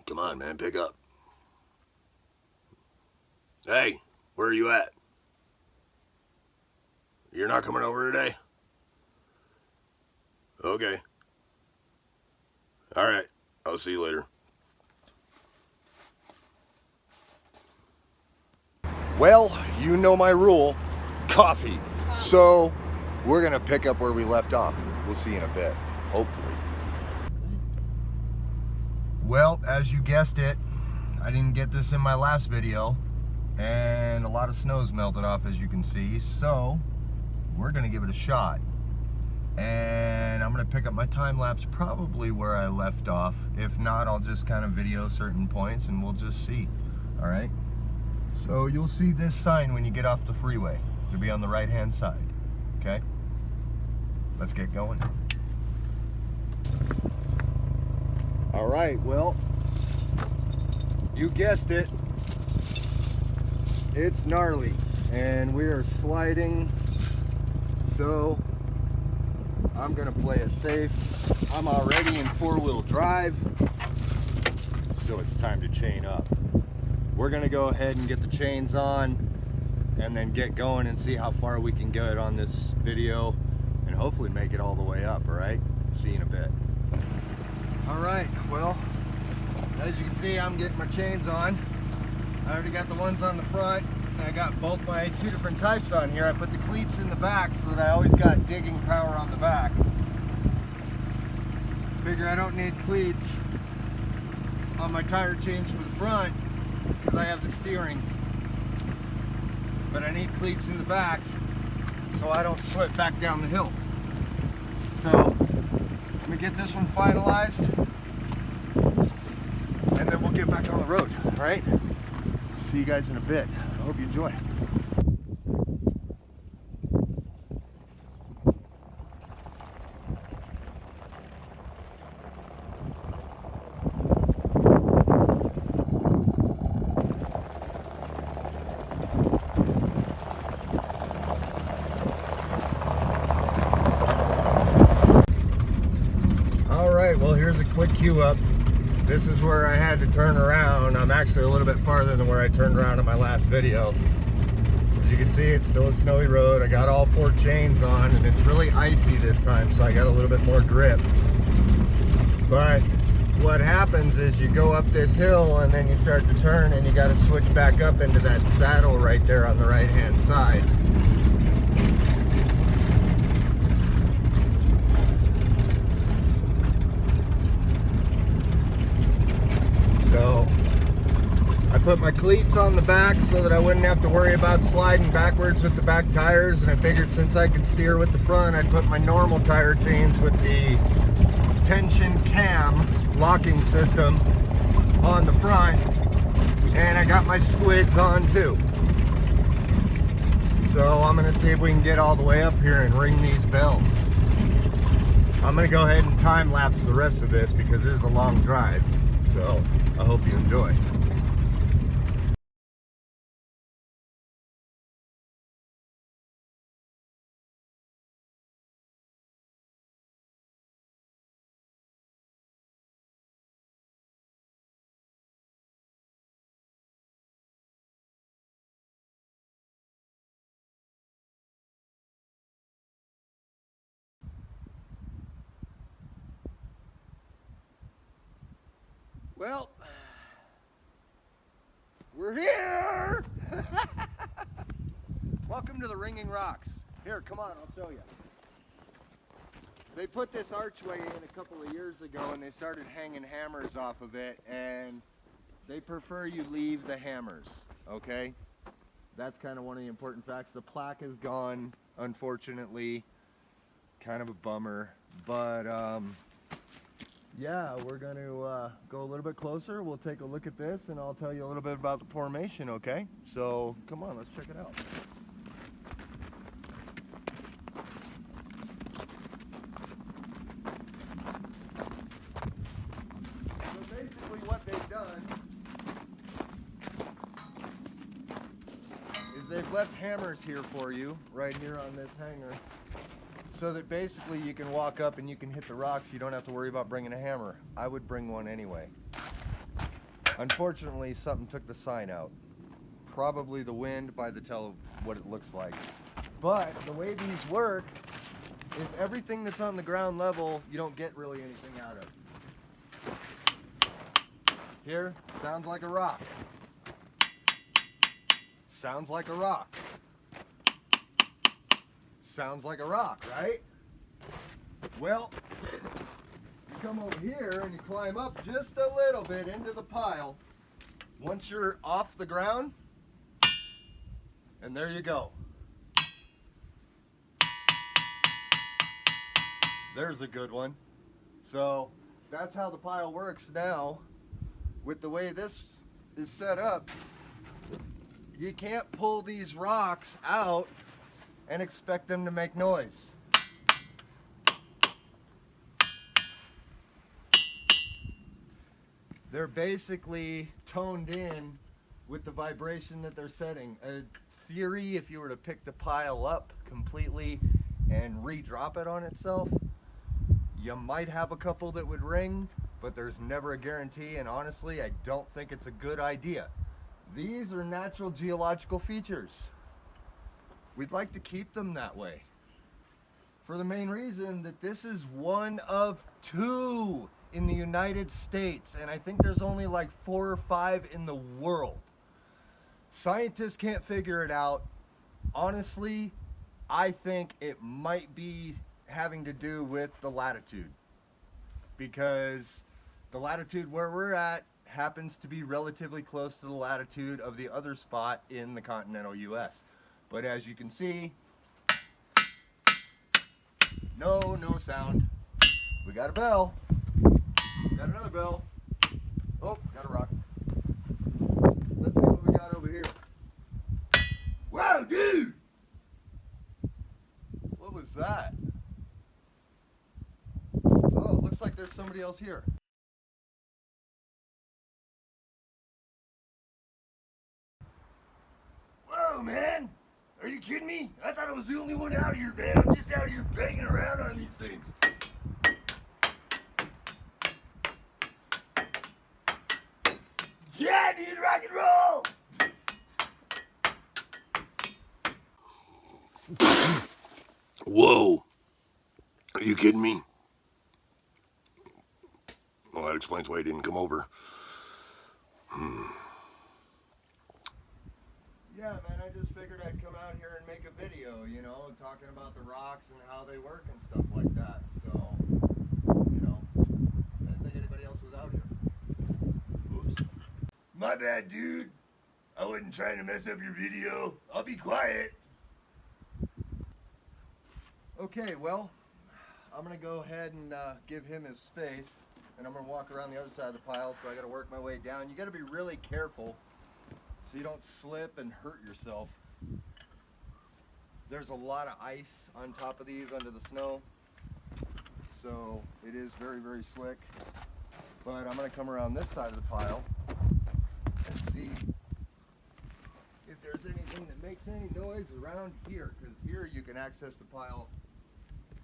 Come on, man, pick up. Hey, where are you at? You're not coming over today? Okay. All right, I'll see you later. Well, you know my rule, coffee. So we're gonna pick up where we left off. We'll see you in a bit, hopefully. Well, as you guessed it, I didn't get this in my last video, and a lot of snow's melted off, as you can see, so we're gonna give it a shot. And I'm gonna pick up my time lapse probably where I left off. If not, I'll just kind of video certain points and we'll just see. All right, so you'll see this sign when you get off the freeway. It'll be on the right hand side. Okay, let's get going. All right, well, you guessed it, it's gnarly and we are sliding, so I'm gonna play it safe. I'm already in four-wheel drive, so it's time to chain up. We're gonna go ahead and get the chains on and then get going and see how far we can get on this video and hopefully make it all the way up. All right, see you in a bit. All right, well, as you can see, I'm getting my chains on. I already got the ones on the front. I got both my two different types on here. I put the cleats in the back so that I always got digging power on the back. Figure I don't need cleats on my tire chains for the front because I have the steering. But I need cleats in the back so I don't slip back down the hill. So let me get this one finalized and then we'll get back on the road, all right? See you guys in a bit. I hope you enjoy. All right, well, here's a quick cue up. This is where I had to turn around. I'm actually a little bit farther than where I turned around in my last video. As you can see, it's still a snowy road. I got all four chains on and it's really icy this time, so I got a little bit more grip. But what happens is you go up this hill and then you start to turn and you got to switch back up into that saddle right there on the right hand side. So I put my cleats on the back so that I wouldn't have to worry about sliding backwards with the back tires, and I figured since I could steer with the front, I'd put my normal tire chains with the tension cam locking system on the front, and I got my squids on too. So I'm gonna see if we can get all the way up here and ring these bells. I'm gonna go ahead and time lapse the rest of this because this is a long drive. So I hope you enjoy. Well, we're here! Welcome to the Ringing Rocks. Here, come on, I'll show you. They put this archway in a couple of years ago and they started hanging hammers off of it, and they prefer you leave the hammers, okay? That's kind of one of the important facts. The plaque is gone, unfortunately. Kind of a bummer, but yeah, we're going to go a little bit closer. We'll take a look at this and I'll tell you a little bit about the formation, okay? So come on, let's check it out. So basically what they've done is they've left hammers here for you, right here on this hanger, so that basically you can walk up and you can hit the rocks. You don't have to worry about bringing a hammer. I would bring one anyway. Unfortunately, something took the sign out. Probably the wind by the tell of what it looks like. But the way these work is everything that's on the ground level, you don't get really anything out of. Here, sounds like a rock. Sounds like a rock. Sounds like a rock, right? Well, you come over here and you climb up just a little bit into the pile. Once you're off the ground, and there you go. There's a good one. So that's how the pile works now. With the way this is set up, you can't pull these rocks out and expect them to make noise. They're basically toned in with the vibration that they're setting. A theory, if you were to pick the pile up completely and re-drop it on itself, you might have a couple that would ring, but there's never a guarantee, and honestly, I don't think it's a good idea. These are natural geological features. We'd like to keep them that way, for the main reason that this is one of 2 in the United States, and I think there's only like 4 or 5 in the world. Scientists can't figure it out. Honestly, I think it might be having to do with the latitude, because the latitude where we're at happens to be relatively close to the latitude of the other spot in the continental US. But as you can see, no sound. We got a bell. Got another bell. Oh, got a rock. Let's see what we got over here. Wow, dude! What was that? Oh, it looks like there's somebody else here. Whoa, man! Are you kidding me? I thought I was the only one out here, man. I'm just out here banging around on these things. Yeah, dude, rock and roll! Whoa. Are you kidding me? Well, that explains why he didn't come over. Yeah, man, I just figured I'd come out here and make a video, you know, talking about the rocks and how they work and stuff like that. So, you know, I didn't think anybody else was out here. Oops. My bad, dude. I wasn't trying to mess up your video. I'll be quiet. Okay, well, I'm going to go ahead and give him his space, and I'm going to walk around the other side of the pile, so I got to work my way down. You got to be really careful so you don't slip and hurt yourself. There's a lot of ice on top of these under the snow, so it is very, very slick. But I'm going to come around this side of the pile and see if there's anything that makes any noise around here, because here you can access the pile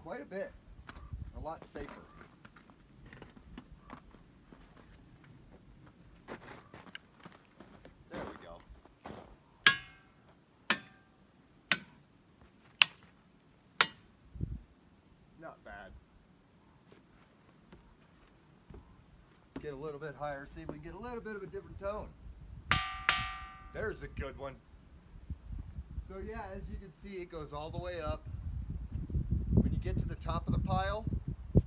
quite a bit, a lot safer. There we go. Not bad. Let's get a little bit higher, see if we can get a little bit of a different tone. There's a good one. So yeah, as you can see, it goes all the way up. When you get to the top of the pile,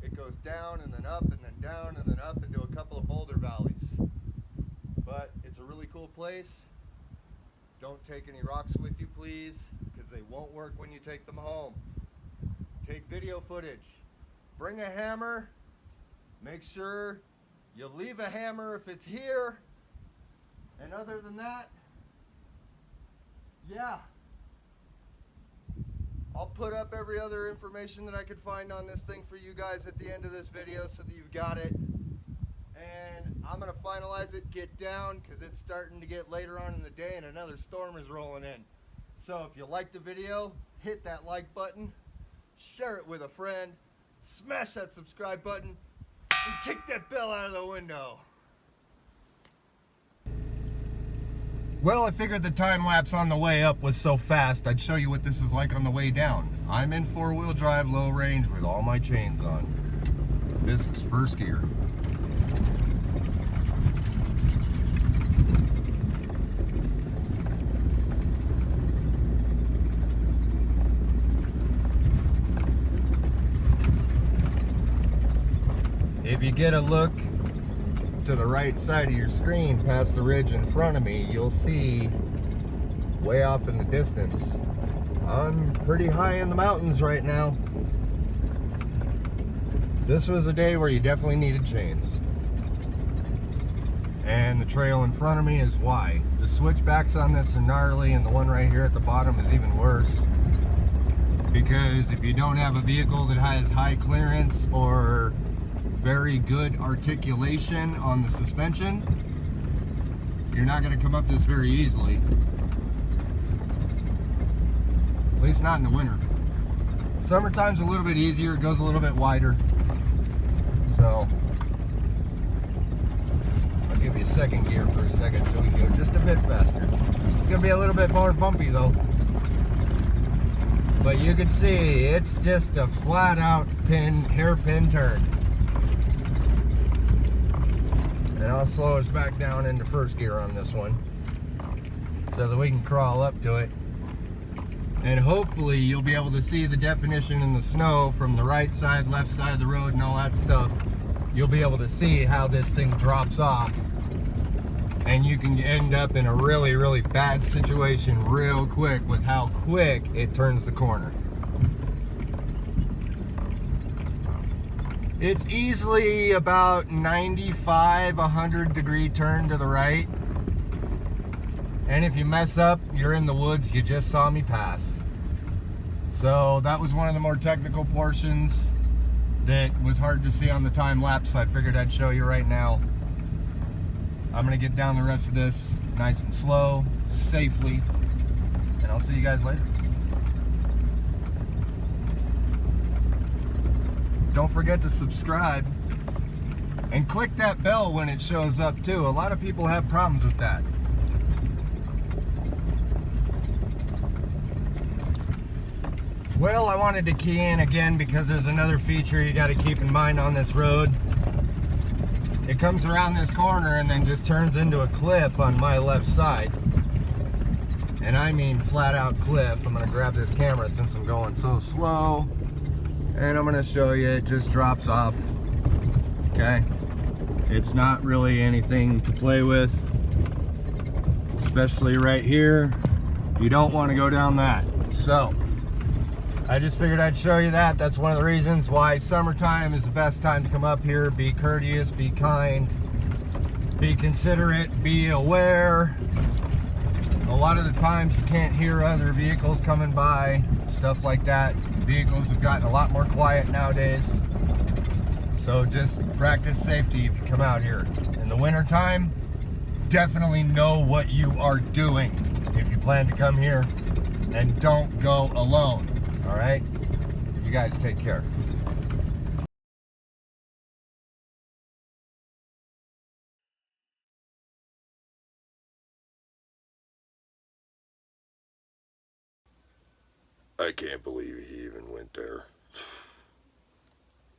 it goes down and then up and then down and then up into a couple of boulder valleys. But it's a really cool place. Don't take any rocks with you, please, because they won't work when you take them home. Take video footage. Bring a hammer. Make sure you leave a hammer if it's here. And other than that, yeah. I'll put up every other information that I could find on this thing for you guys at the end of this video so that you've got it. And I'm going to finalize it, get down, because it's starting to get later on in the day and another storm is rolling in. So if you liked the video, hit that like button, share it with a friend, smash that subscribe button, and kick that bell out of the window. Well, I figured the time lapse on the way up was so fast, I'd show you what this is like on the way down. I'm in four-wheel drive, low range, with all my chains on. This is first gear. If you get a look to the right side of your screen past the ridge in front of me, you'll see way off in the distance, I'm pretty high in the mountains right now. This was a day where you definitely needed chains. And the trail in front of me is why. The switchbacks on this are gnarly, and the one right here at the bottom is even worse. Because if you don't have a vehicle that has high clearance or very good articulation on the suspension, you're not going to come up this very easily. At least not in the winter. Summertime's a little bit easier, it goes a little bit wider. So I'll give you a second gear for a second so we can go just a bit faster. It's going to be a little bit more bumpy though. But you can see it's just a flat out hairpin turn. And I'll slow us back down into first gear on this one so that we can crawl up to it. And hopefully you'll be able to see the definition in the snow from the right side, left side of the road and all that stuff. You'll be able to see how this thing drops off. And you can end up in a really, really bad situation real quick with how quick it turns the corner. It's easily about 95, 100 degree turn to the right. And if you mess up, you're in the woods. You just saw me pass. So that was one of the more technical portions that was hard to see on the time lapse. So I figured I'd show you right now. I'm gonna get down the rest of this nice and slow, safely, and I'll see you guys later. Don't forget to subscribe and click that bell when it shows up too. A lot of people have problems with that. Well, I wanted to key in again because there's another feature you got to keep in mind on this road. It comes around this corner and then just turns into a cliff on my left side. And I mean flat out cliff. I'm going to grab this camera since I'm going so slow. And I'm going to show you, it just drops off. Okay? It's not really anything to play with. Especially right here. You don't want to go down that. So, I just figured I'd show you that. That's one of the reasons why summertime is the best time to come up here. Be courteous, be kind, be considerate, be aware. A lot of the times you can't hear other vehicles coming by, stuff like that. Vehicles have gotten a lot more quiet nowadays. So just practice safety if you come out here. In the winter time, definitely know what you are doing if you plan to come here, and don't go alone. All right, you guys take care. I can't believe he even went there.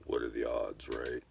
What are the odds, right?